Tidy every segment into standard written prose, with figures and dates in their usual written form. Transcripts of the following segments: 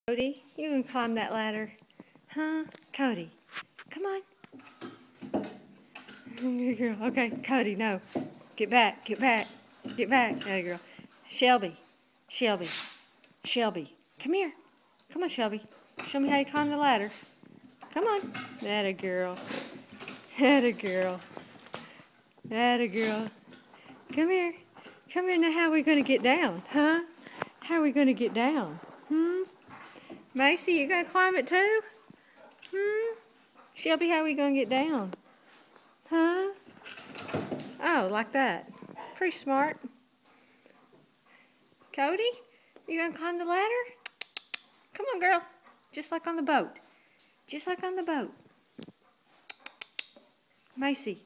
Cody, you can climb that ladder. Huh? Cody, come on. Good girl. Okay, Cody, no. Get back, get back, get back. That girl. Shelby, Shelby, Shelby, come here. Come on, Shelby. Show me how you climb the ladder. Come on. That a girl. That a girl. That a girl. Come here. Come here. Now, how are we going to get down? Huh? How are we going to get down? Macy, you going to climb it too? Shelby, how are we going to get down? Huh? Oh, like that. Pretty smart. Cody, you going to climb the ladder? Come on, girl. Just like on the boat. Just like on the boat. Macy.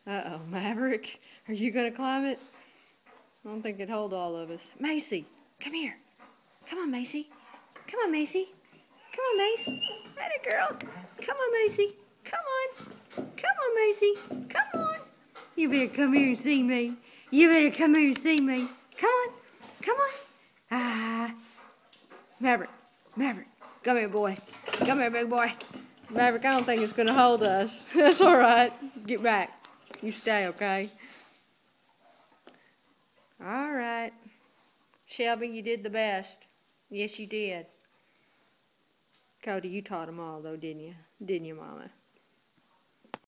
Uh-oh, Maverick. Are you going to climb it? I don't think it'd hold all of us. Macy, come here. Come on, Macy. Come on, Macy. Come on, Mace. That a girl. Come on, Macy. Come on. Come on, Macy. Come on. You better come here and see me. You better come here and see me. Come on. Come on. Ah. Maverick. Maverick. Come here, boy. Come here, big boy. Maverick, I don't think it's going to hold us. That's all right. Get back. You stay, okay? All right. Shelby, you did the best. Yes, you did. Cody, you taught them all, though, didn't you? Didn't you, Mama?